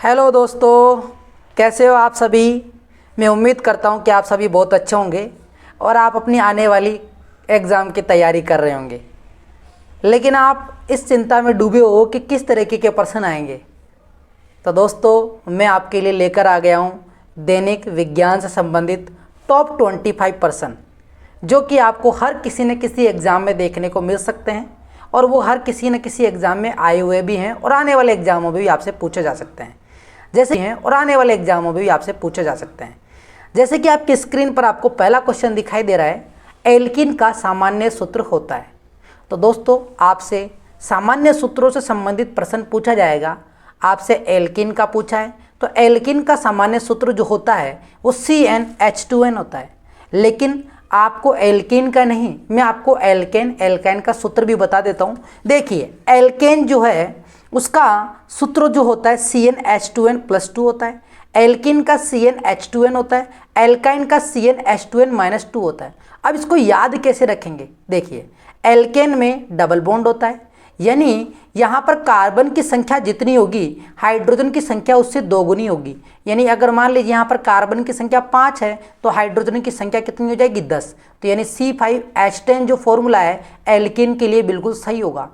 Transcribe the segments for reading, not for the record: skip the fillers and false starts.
Hello दोस्तों, कैसे हो आप सभी। मैं उम्मीद करता हूं कि आप सभी बहुत अच्छे होंगे और आप अपनी आने वाली एग्ज़ाम की तैयारी कर रहे होंगे। लेकिन आप इस चिंता में डूबे हो कि किस तरीके के प्रश्न आएंगे। तो दोस्तों, मैं आपके लिए लेकर आ गया हूं दैनिक विज्ञान से संबंधित टॉप 25 प्रश्न, जो कि आपको हर किसी न किसी एग्ज़ाम में देखने को मिल सकते हैं और वो हर किसी न किसी एग्ज़ाम में आए हुए भी हैं और आने वाले एग्ज़ामों में भी आपसे पूछे जा सकते हैं। जैसे हैं और आने वाले एग्जामों में भी आपसे पूछे जा सकते हैं। जैसे कि आपकी स्क्रीन पर आपको पहला क्वेश्चन दिखाई दे रहा है, एल्कीन का सामान्य सूत्र होता है। तो दोस्तों, आपसे सामान्य सूत्रों से संबंधित प्रश्न पूछा जाएगा। आपसे एल्कीन का पूछा है तो एल्कीन का सामान्य सूत्र जो होता है वो CnH2n होता है। लेकिन आपको एल्कीन का नहीं, मैं आपको एल्काइन का सूत्र भी बता देता हूँ। देखिए, एल्केन जो है उसका सूत्र जो होता है CnH2n+2 होता है। एल्किन का CnH2n होता है, एल्काइन का CnH2n-2 होता है। अब इसको याद कैसे रखेंगे? देखिए, एल्केन में डबल बॉन्ड होता है, यानी यहाँ पर कार्बन की संख्या जितनी होगी हाइड्रोजन की संख्या उससे दोगुनी होगी। यानी अगर मान लीजिए यहाँ पर कार्बन की संख्या 5 है तो हाइड्रोजन की संख्या कितनी हो जाएगी? 10। तो यानी C5H10 जो फॉर्मूला है एल्किन के लिए बिल्कुल सही होगा।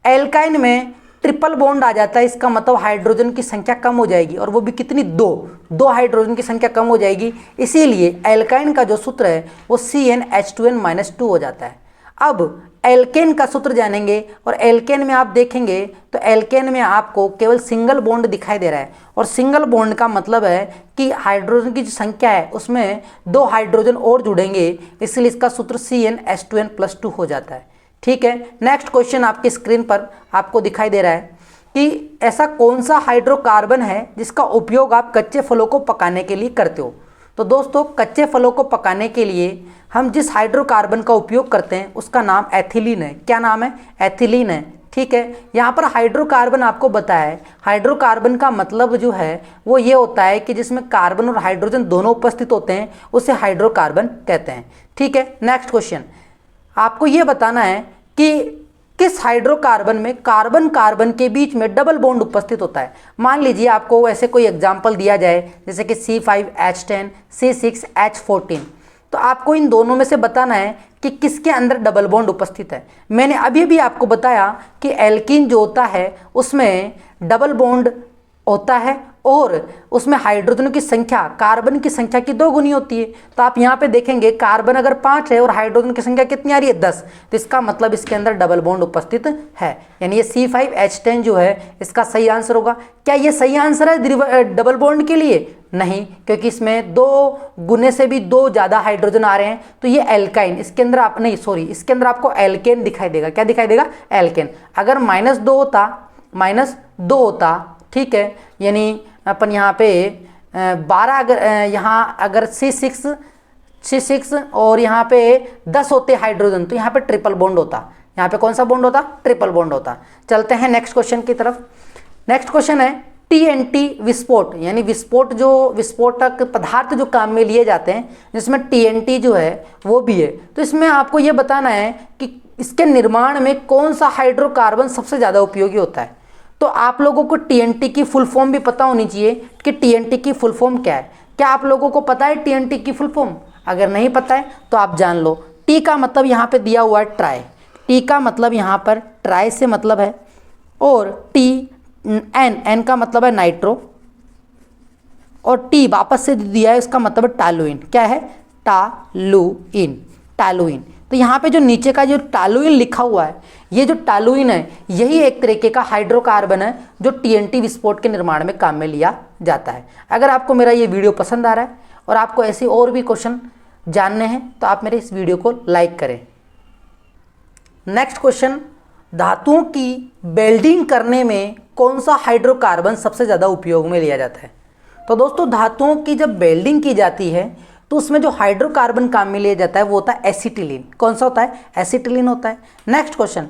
एल्काइन में ट्रिपल बॉन्ड आ जाता है, इसका मतलब हाइड्रोजन की संख्या कम हो जाएगी और वो भी कितनी? दो हाइड्रोजन की संख्या कम हो जाएगी। इसीलिए एल्काइन का जो सूत्र है वो CnH2n-2 हो जाता है। अब एल्केन का सूत्र जानेंगे और एल्केन में आप देखेंगे तो एल्केन में आपको केवल सिंगल बॉन्ड दिखाई दे रहा है और सिंगल बॉन्ड का मतलब है कि हाइड्रोजन की जो संख्या है उसमें 2 हाइड्रोजन और जुड़ेंगे, इसलिए इसका सूत्र CnH2n+2 हो जाता है। ठीक है, नेक्स्ट क्वेश्चन आपकी स्क्रीन पर आपको दिखाई दे रहा है कि ऐसा कौन सा हाइड्रोकार्बन है जिसका उपयोग आप कच्चे फलों को पकाने के लिए करते हो। तो दोस्तों, कच्चे फलों को पकाने के लिए हम जिस हाइड्रोकार्बन का उपयोग करते हैं उसका नाम एथिलीन है। क्या नाम है? एथिलीन है। ठीक है, यहाँ पर हाइड्रोकार्बन आपको बताया है। हाइड्रोकार्बन का मतलब जो है वो ये होता है कि जिसमें कार्बन और हाइड्रोजन दोनों उपस्थित होते हैं, उसे हाइड्रोकार्बन कहते हैं। ठीक है, नेक्स्ट क्वेश्चन आपको ये बताना है कि किस हाइड्रोकार्बन में कार्बन कार्बन के बीच में डबल बॉन्ड उपस्थित होता है। मान लीजिए आपको ऐसे कोई एग्जाम्पल दिया जाए जैसे कि C5H10 C6H14, तो आपको इन दोनों में से बताना है कि किसके अंदर डबल बॉन्ड उपस्थित है। मैंने अभी भी आपको बताया कि एल्कीन जो होता है उसमें डबल बॉन्ड होता है और उसमें हाइड्रोजन की संख्या कार्बन की संख्या की 2 गुनी होती है। तो आप यहाँ पे देखेंगे कार्बन अगर 5 है और हाइड्रोजन की संख्या कितनी आ रही है? 10। तो इसका मतलब इसके अंदर डबल बॉन्ड उपस्थित है, यानी ये C5H10 जो है इसका सही आंसर होगा। क्या ये सही आंसर है डबल बॉन्ड के लिए? नहीं, क्योंकि इसमें 2 गुने से भी 2 ज़्यादा हाइड्रोजन आ रहे हैं। तो ये एल्काइन, इसके अंदर आप नहीं सॉरी इसके अंदर आपको एल्केन दिखाई देगा। क्या दिखाई देगा? एल्केन। अगर -2 होता, ठीक है, यानी अपन यहाँ पे 12 अगर यहाँ अगर C6 और यहाँ पे 10 होते हाइड्रोजन तो यहाँ पे ट्रिपल बॉन्ड होता। यहाँ पे कौन सा बॉन्ड होता? ट्रिपल बॉन्ड होता। चलते हैं नेक्स्ट क्वेश्चन की तरफ। नेक्स्ट क्वेश्चन है TNT विस्फोट, यानी विस्फोटक पदार्थ जो काम में लिए जाते हैं जिसमें TNT जो है वो भी है। तो इसमें आपको ये बताना है कि इसके निर्माण में कौन सा हाइड्रोकार्बन सबसे ज़्यादा उपयोगी होता है। तो आप लोगों को TNT की फुल फॉर्म भी पता होनी चाहिए कि TNT की फुल फॉर्म क्या है। क्या आप लोगों को पता है TNT की फुल फॉर्म? अगर नहीं पता है तो आप जान लो। T का मतलब यहाँ पे दिया हुआ है ट्राई, T का मतलब यहाँ पर ट्राई से मतलब है, और N का मतलब है नाइट्रो, और T वापस से दिया है उसका मतलब है टालुइन। क्या है? टालुइन। तो यहाँ पे जो नीचे का जो टालुइन लिखा हुआ है, ये जो टालुइन है यही एक तरीके का हाइड्रोकार्बन है जो TNT विस्फोट के निर्माण में काम में लिया जाता है। अगर आपको मेरा ये वीडियो पसंद आ रहा है और आपको ऐसे और भी क्वेश्चन जानने हैं तो आप मेरे इस वीडियो को लाइक करें। नेक्स्ट क्वेश्चन, धातुओं की वेल्डिंग करने में कौन सा हाइड्रोकार्बन सबसे ज़्यादा उपयोग में लिया जाता है? तो दोस्तों, धातुओं की जब वेल्डिंग की जाती है तो उसमें जो हाइड्रोकार्बन काम में लिया जाता है वो होता है एसिटिलीन। कौन सा होता है? एसिटिलीन होता है। नेक्स्ट क्वेश्चन,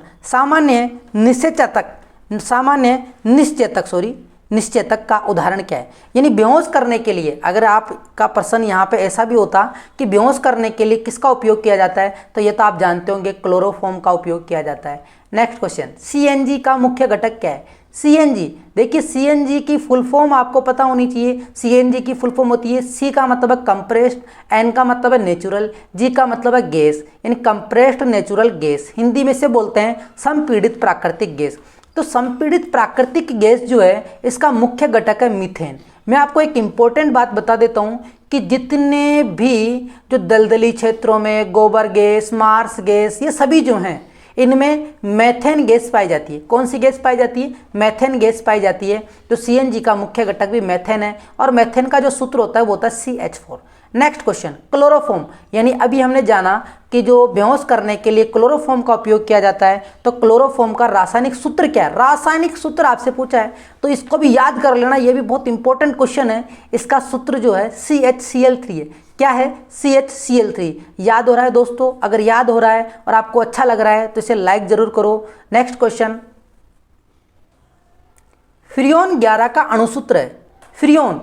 निश्चेतक का उदाहरण क्या है? यानी बेहोश करने के लिए, अगर आपका प्रश्न यहाँ पे ऐसा भी होता कि बेहोश करने के लिए किसका उपयोग किया जाता है, तो ये तो आप जानते होंगे क्लोरोफॉर्म का उपयोग किया जाता है। नेक्स्ट क्वेश्चन, CNG का मुख्य घटक क्या है? सीएनजी। देखिए सीएनजी की फुल फॉर्म आपको पता होनी चाहिए। सीएनजी की फुल फॉर्म होती है, सी का मतलब है कंप्रेस्ड, एन का मतलब है नेचुरल, जी का मतलब है गैस, यानी कंप्रेस्ड नेचुरल गैस। हिंदी में से बोलते हैं संपीड़ित प्राकृतिक गैस। तो संपीड़ित प्राकृतिक गैस जो है इसका मुख्य घटक है मीथेन। मैं आपको एक इम्पोर्टेंट बात बता देता हूँ कि जितने भी जो दलदली क्षेत्रों में गोबर गैस, मार्स गैस, ये सभी जो हैं इनमें मेथेन गैस पाई जाती है। कौन सी गैस पाई जाती है? मेथेन गैस पाई जाती है। तो सीएनजी का मुख्य घटक भी मेथेन है और मेथेन का जो सूत्र होता है वो होता है CH4। नेक्स्ट क्वेश्चन, क्लोरोफॉर्म, यानी अभी हमने जाना कि जो बेहोश करने के लिए क्लोरोफॉर्म का उपयोग किया जाता है, तो क्लोरोफॉर्म का रासायनिक सूत्र क्या है? रासायनिक सूत्र आपसे पूछा है तो इसको भी याद कर लेना, ये भी बहुत इंपॉर्टेंट क्वेश्चन है। इसका सूत्र जो है CHCl3 है। क्या है? CHCl3। याद हो रहा है दोस्तों? अगर याद हो रहा है और आपको अच्छा लग रहा है तो इसे लाइक जरूर करो। नेक्स्ट क्वेश्चन, फ्रियोन 11 का अणुसूत्र है। फ्रियोन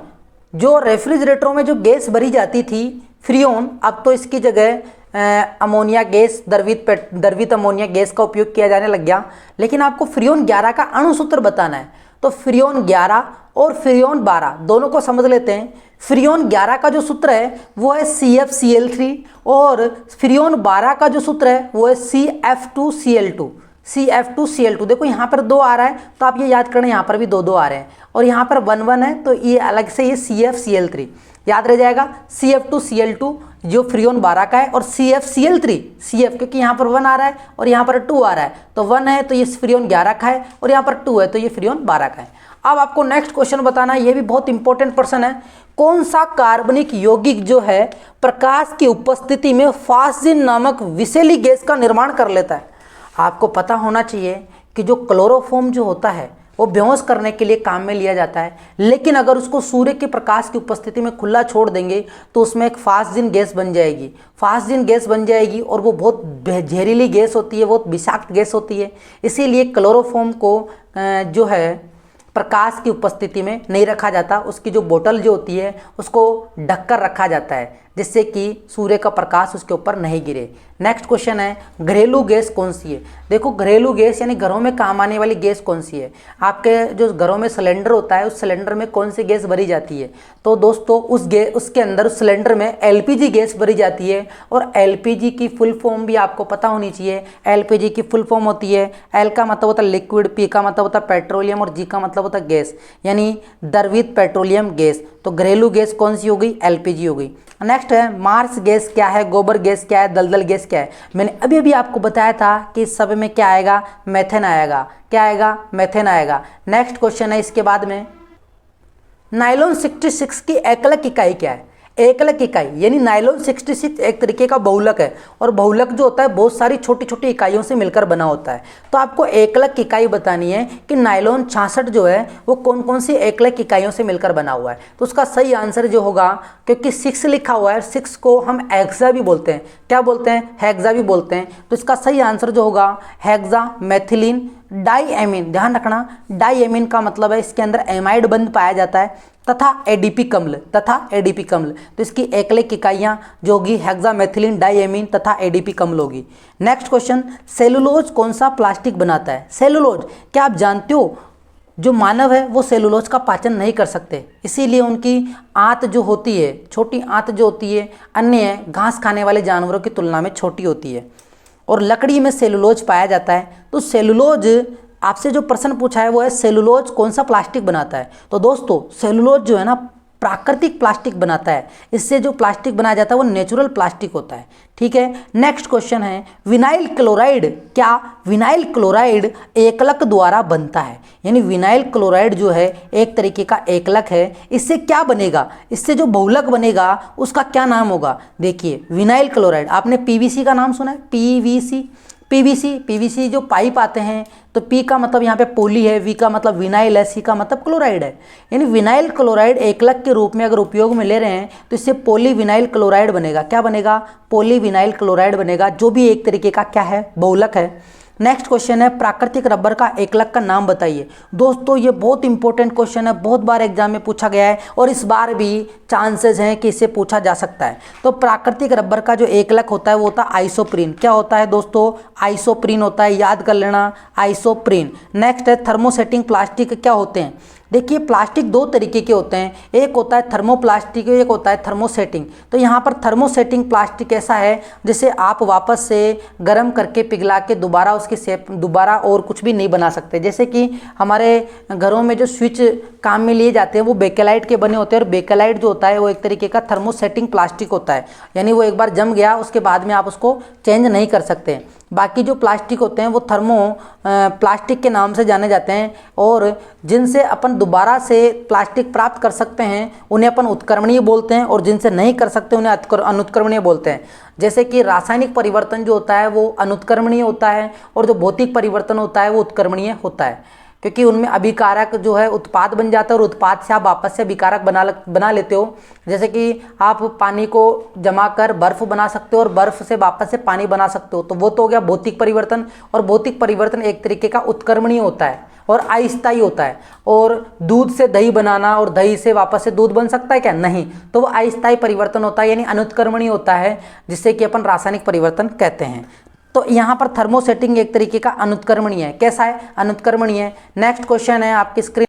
जो रेफ्रिजरेटरों में जो गैस भरी जाती थी फ्रियोन, अब तो इसकी जगह अमोनिया गैस, द्रवित अमोनिया गैस का उपयोग किया जाने लग गया। लेकिन आपको फ्रियोन 11 का अणुसूत्र बताना है। तो फ्रियोन 11 और फ्रियोन 12 दोनों को समझ लेते हैं। फ्रियोन 11 का जो सूत्र है वो है CFCl3 और फ्रियोन 12 का जो सूत्र है वो है CF2Cl2। CF2Cl2 देखो यहाँ पर 2 आ रहा है तो आप ये याद करना, यहाँ पर भी 2 आ रहे हैं और यहाँ पर 1 है तो ये अलग से ये CFCl3 याद रह जाएगा। CF2Cl2 जो फ्रियोन 12 का है और CFCl3, CF क्योंकि यहाँ पर 1 आ रहा है और यहाँ पर 2 आ रहा है, तो 1 है तो ये फ्रियोन 11 का है और यहाँ पर 2 है तो ये फ्रियोन 12 का है। अब आपको नेक्स्ट क्वेश्चन बताना है, ये भी बहुत इंपॉर्टेंट प्रश्न है। कौन सा कार्बनिक यौगिक जो है प्रकाश की उपस्थिति में फास्जिन नामक विषैली गैस का निर्माण कर लेता है? आपको पता होना चाहिए कि जो क्लोरोफॉर्म जो होता है वो बेहोश करने के लिए काम में लिया जाता है, लेकिन अगर उसको सूर्य के प्रकाश की उपस्थिति में खुला छोड़ देंगे तो उसमें एक फास्जिन गैस बन जाएगी। फास्जिन गैस बन जाएगी और वो बहुत जहरीली गैस होती है, बहुत विषाक्त गैस होती है। इसीलिए क्लोरोफॉर्म को जो है प्रकाश की उपस्थिति में नहीं रखा जाता, उसकी जो बोतल जो होती है उसको ढककर रखा जाता है जिससे कि सूर्य का प्रकाश उसके ऊपर नहीं गिरे। नेक्स्ट क्वेश्चन है, घरेलू गैस कौन सी है? देखो घरेलू गैस यानी घरों में काम आने वाली गैस कौन सी है? आपके जो घरों में सिलेंडर होता है उस सिलेंडर में कौन सी गैस भरी जाती है? तो दोस्तों उसके अंदर उस सिलेंडर में LPG गैस भरी जाती है और LPG की फुल फॉर्म भी आपको पता होनी चाहिए। LPG की फुल फॉर्म होती है, L का मतलब होता है लिक्विड, P का मतलब होता है पेट्रोलियम और G का मतलब होता है गैस, यानी द्रवित पेट्रोलियम गैस। तो घरेलू गैस कौन सी हो गई? LPG हो गई। नेक्स्ट है, मार्स गैस क्या है, गोबर गैस क्या है, दलदल गैस क्या है? मैंने अभी अभी आपको बताया था कि इस सब में क्या आएगा? मेथेन आएगा। क्या आएगा? मेथेन आएगा। नेक्स्ट क्वेश्चन है इसके बाद में, नायलॉन 66 की एकलक इकाई क्या है? एकलक इकाई यानी नायलॉन 66 एक तरीके का बहुलक है और बहुलक जो होता है बहुत सारी छोटी छोटी इकाइयों से मिलकर बना होता है। तो आपको एकलक इकाई बतानी है कि नायलॉन 66 जो है वो कौन कौन सी एकलक इकाइयों से मिलकर बना हुआ है। तो उसका सही आंसर जो होगा, क्योंकि 6 लिखा हुआ है, 6 को हम हेक्सा भी बोलते हैं। क्या बोलते हैं? हेक्सा भी बोलते हैं। तो इसका सही आंसर जो होगा हेक्सा मेथिलीन डाईएमीन। ध्यान रखना, डाईएमीन का मतलब है इसके अंदर एमाइड बंध पाया जाता है तथा एडीपी कम्ल तो इसकी एकलिक इकाइयाँ जो होगी हेक्सामेथिलीन डाईएमीन तथा एडीपी कम्ल होगी। नेक्स्ट क्वेश्चन, सेलुलोज कौन सा प्लास्टिक बनाता है? सेलुलोज, क्या आप जानते हो जो मानव है वो सेलुलोज का पाचन नहीं कर सकते, इसीलिए उनकी आंत जो होती है, छोटी आंत जो होती है, अन्य घास खाने वाले जानवरों की तुलना में छोटी होती है और लकड़ी में सेलुलोज पाया जाता है। तो सेलुलोज, आपसे जो प्रश्न पूछा है वो है सेलुलोज कौन सा प्लास्टिक बनाता है? तो दोस्तों सेलुलोज जो है ना प्राकृतिक प्लास्टिक बनाता है। इससे जो प्लास्टिक बनाया जाता है वो नेचुरल प्लास्टिक होता है। ठीक है, नेक्स्ट क्वेश्चन है, विनाइल क्लोराइड, क्या विनाइल क्लोराइड एकलक द्वारा बनता है? यानी विनाइल क्लोराइड जो है एक तरीके का एकलक है, इससे क्या बनेगा? इससे जो बहुलक बनेगा उसका क्या नाम होगा? देखिए विनाइल क्लोराइड, आपने PVC का नाम सुना है? पीवीसी जो पाइप आते हैं, तो P का मतलब यहाँ पे पोली है, V का मतलब विनाइल है, C का मतलब क्लोराइड है। यानी विनाइल क्लोराइड एकलक के रूप में अगर उपयोग में ले रहे हैं तो इससे पॉलीविनाइल क्लोराइड बनेगा। क्या बनेगा? पॉलीविनाइल क्लोराइड बनेगा, जो भी एक तरीके का क्या है? बहुलक है। नेक्स्ट क्वेश्चन है प्राकृतिक रबर का एकलक का नाम बताइए। दोस्तों ये बहुत इंपॉर्टेंट क्वेश्चन है, बहुत बार एग्जाम में पूछा गया है और इस बार भी चांसेस हैं कि इसे पूछा जा सकता है। तो प्राकृतिक रबर का जो एकलक होता है वो होता है आइसोप्रीन। क्या होता है दोस्तों? आइसोप्रीन होता है, याद कर लेना आइसोप्रीन। नेक्स्ट है थर्मोसेटिंग प्लास्टिक क्या होते हैं? देखिए प्लास्टिक दो तरीके के होते हैं, एक होता है थर्मोप्लास्टिक, एक होता है थर्मोसेटिंग। तो यहाँ पर थर्मोसेटिंग प्लास्टिक ऐसा है जिसे आप वापस से गर्म करके पिघला के दोबारा उसकी शेप दोबारा और कुछ भी नहीं बना सकते। जैसे कि हमारे घरों में जो स्विच काम में लिए जाते हैं वो बेकेलाइट के बने होते हैं, और बेकेलाइट जो होता है वो एक तरीके का थर्मोसेटिंग प्लास्टिक होता है, यानी वो एक बार जम गया उसके बाद में आप उसको चेंज नहीं कर सकते। बाकी जो प्लास्टिक होते हैं वो थर्मो प्लास्टिक के नाम से जाने जाते हैं, और जिनसे अपन दोबारा से प्लास्टिक प्राप्त कर सकते हैं उन्हें अपन उत्क्रमणीय बोलते हैं, और जिनसे नहीं कर सकते उन्हें अनुत्क्रमणीय बोलते हैं। जैसे कि रासायनिक परिवर्तन जो होता है वो अनुत्क्रमणीय होता है, और जो भौतिक परिवर्तन होता है वो उत्क्रमणीय होता है, क्योंकि उनमें अभिकारक जो है उत्पाद बन जाता है और उत्पाद से आप वापस से अभिकारक बना लेते हो। जैसे कि आप पानी को जमा कर बर्फ बना सकते हो और बर्फ से वापस से पानी बना सकते हो, तो वो तो हो गया भौतिक परिवर्तन। और भौतिक परिवर्तन एक तरीके का उत्क्रमणीय होता है और अस्थायी होता है। और दूध से दही बनाना और दही से वापस से दूध बन सकता है क्या? नहीं, तो वो अस्थायी परिवर्तन होता है, यानी अनुत्क्रमणीय होता है, जिससे कि अपन रासायनिक परिवर्तन कहते हैं। तो यहाँ पर थर्मोसेटिंग एक तरीके का अनुत्क्रमणीय है। कैसा है? अनुत्क्रमणीय। नेक्स्ट क्वेश्चन है आपकी स्क्रीन,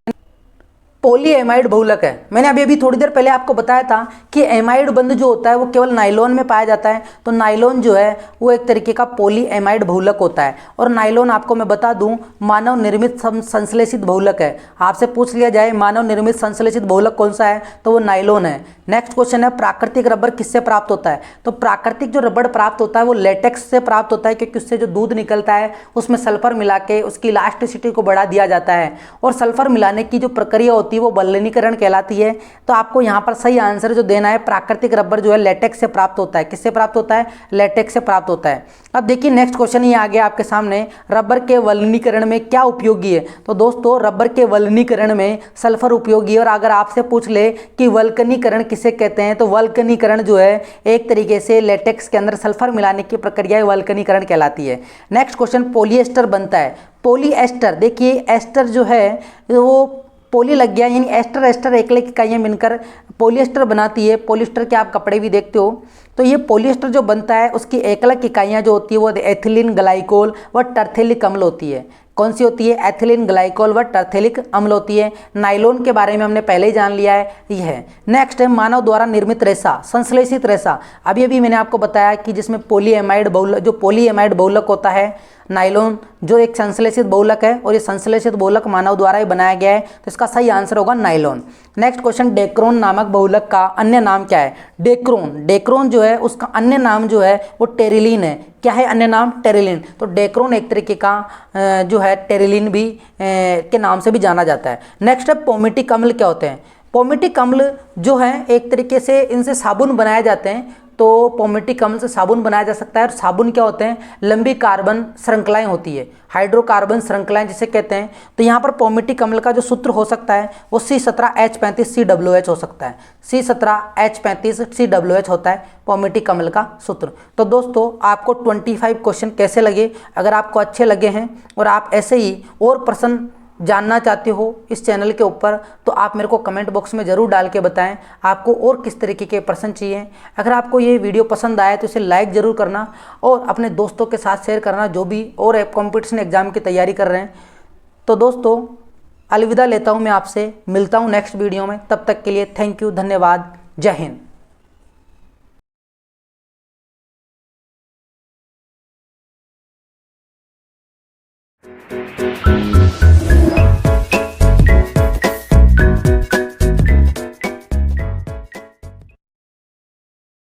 पॉलीएमाइड बहुलक है। मैंने अभी थोड़ी देर पहले आपको बताया था कि एमाइड बंध जो होता है वो केवल नाइलॉन में पाया जाता है। तो नाइलॉन जो है वो एक तरीके का पॉलीएमाइड बहुलक होता है, और नाइलॉन आपको मैं बता दूं मानव निर्मित संश्लेषित बहुलक है। आपसे पूछ लिया जाए मानव निर्मित संश्लेषित बहुलक कौन सा है, तो वो नाइलॉन है। नेक्स्ट क्वेश्चन है प्राकृतिक रबर किससे प्राप्त होता है? तो प्राकृतिक जो रबर प्राप्त होता है वो लेटेक्स से प्राप्त होता है, क्योंकि उससे जो दूध निकलता है उसमें सल्फर मिला के उसकी इलास्टिसिटी को बढ़ा दिया जाता है, और सल्फर मिलाने की जो प्रक्रिया होती है वो बलनीकरण कहलाती है। तो आपको यहाँ पर सही आंसर जो देना है, प्राकृतिक रबर जो है लेटेक्स से प्राप्त होता है। किससे प्राप्त होता है? लेटेक्स से प्राप्त होता है। अब देखिए नेक्स्ट क्वेश्चन ये आ गया आपके सामने, रबर के वलनीकरण में क्या उपयोगी है? तो दोस्तों रबर के वलनीकरण में सल्फर उपयोगी है। और अगर आपसे पूछ ले कि वल्कनीकरण किसे कहते हैं, तो वल्कनीकरण जो है एक तरीके से लेटेक्स के अंदर सल्फर मिलाने की प्रक्रिया वल्कनीकरण कहलाती है। नेक्स्ट क्वेश्चन, पॉलिएस्टर बनता है। पॉलीएस्टर, देखिए एस्टर जो है वो पोली लग गया, यानी एस्टर एस्टर एकलिक इकाइयाँ मिलकर पॉलिएस्टर बनाती है। पॉलिएस्टर के आप कपड़े भी देखते हो। तो ये पॉलिएस्टर जो बनता है उसकी एकलक इकाइयाँ जो होती है वो एथिलीन ग्लाइकोल व टर्थिलिक अम्ल होती है। कौन सी होती है? एथिलीन ग्लाइकोल व टर्थिलिक अम्ल होती है। नाइलॉन के बारे में हमने पहले ही जान लिया है, ये है। नेक्स्ट है मानव द्वारा निर्मित रेशा, संश्लेषित रेशा। अभी अभी मैंने आपको बताया कि जिसमें पॉलीएमाइड बहुलक, जो पॉलीएमाइड बहुलक होता है नाइलॉन जो एक संश्लेषित बहुलक है, और ये संश्लेषित बहुलक मानव द्वारा ही बनाया गया है, तो इसका सही आंसर होगा नाइलॉन। नेक्स्ट क्वेश्चन, डेक्रोन नामक बहुलक का अन्य नाम क्या है? डेक्रोन, डेक्रोन जो है उसका अन्य नाम जो है वो टेरिलीन है। क्या है अन्य नाम? टेरिलीन। तो डेक्रोन एक तरीके का जो है टेरिलीन भी के नाम से भी जाना जाता है। नेक्स्ट है पोमेटिक अम्ल क्या होते हैं? पोमेटिक अम्ल जो है एक तरीके से इनसे साबुन बनाए जाते हैं, तो पोमेटिक अम्ल से साबुन बनाया जा सकता है। और साबुन क्या होते हैं? लंबी कार्बन श्रृंखलाएं होती है, हाइड्रोकार्बन श्रृंखलाएं जिसे कहते हैं। तो यहाँ पर पोमेटिक अम्ल का जो सूत्र हो सकता है वो C17H35COOH हो सकता है। C17H35COOH होता है पोमेटिक अम्ल का सूत्र। तो दोस्तों आपको 25 क्वेश्चन कैसे लगे? अगर आपको अच्छे लगे हैं और आप ऐसे ही और प्रश्न जानना चाहते हो इस चैनल के ऊपर, तो आप मेरे को कमेंट बॉक्स में ज़रूर डाल के बताएं आपको और किस तरीके के प्रश्न चाहिए। अगर आपको ये वीडियो पसंद आए तो इसे लाइक ज़रूर करना और अपने दोस्तों के साथ शेयर करना जो भी और कंपटीशन एग्ज़ाम की तैयारी कर रहे हैं। तो दोस्तों अलविदा लेता हूँ मैं आपसे, मिलता हूँ नेक्स्ट वीडियो में। तब तक के लिए थैंक यू, धन्यवाद, जय हिंद।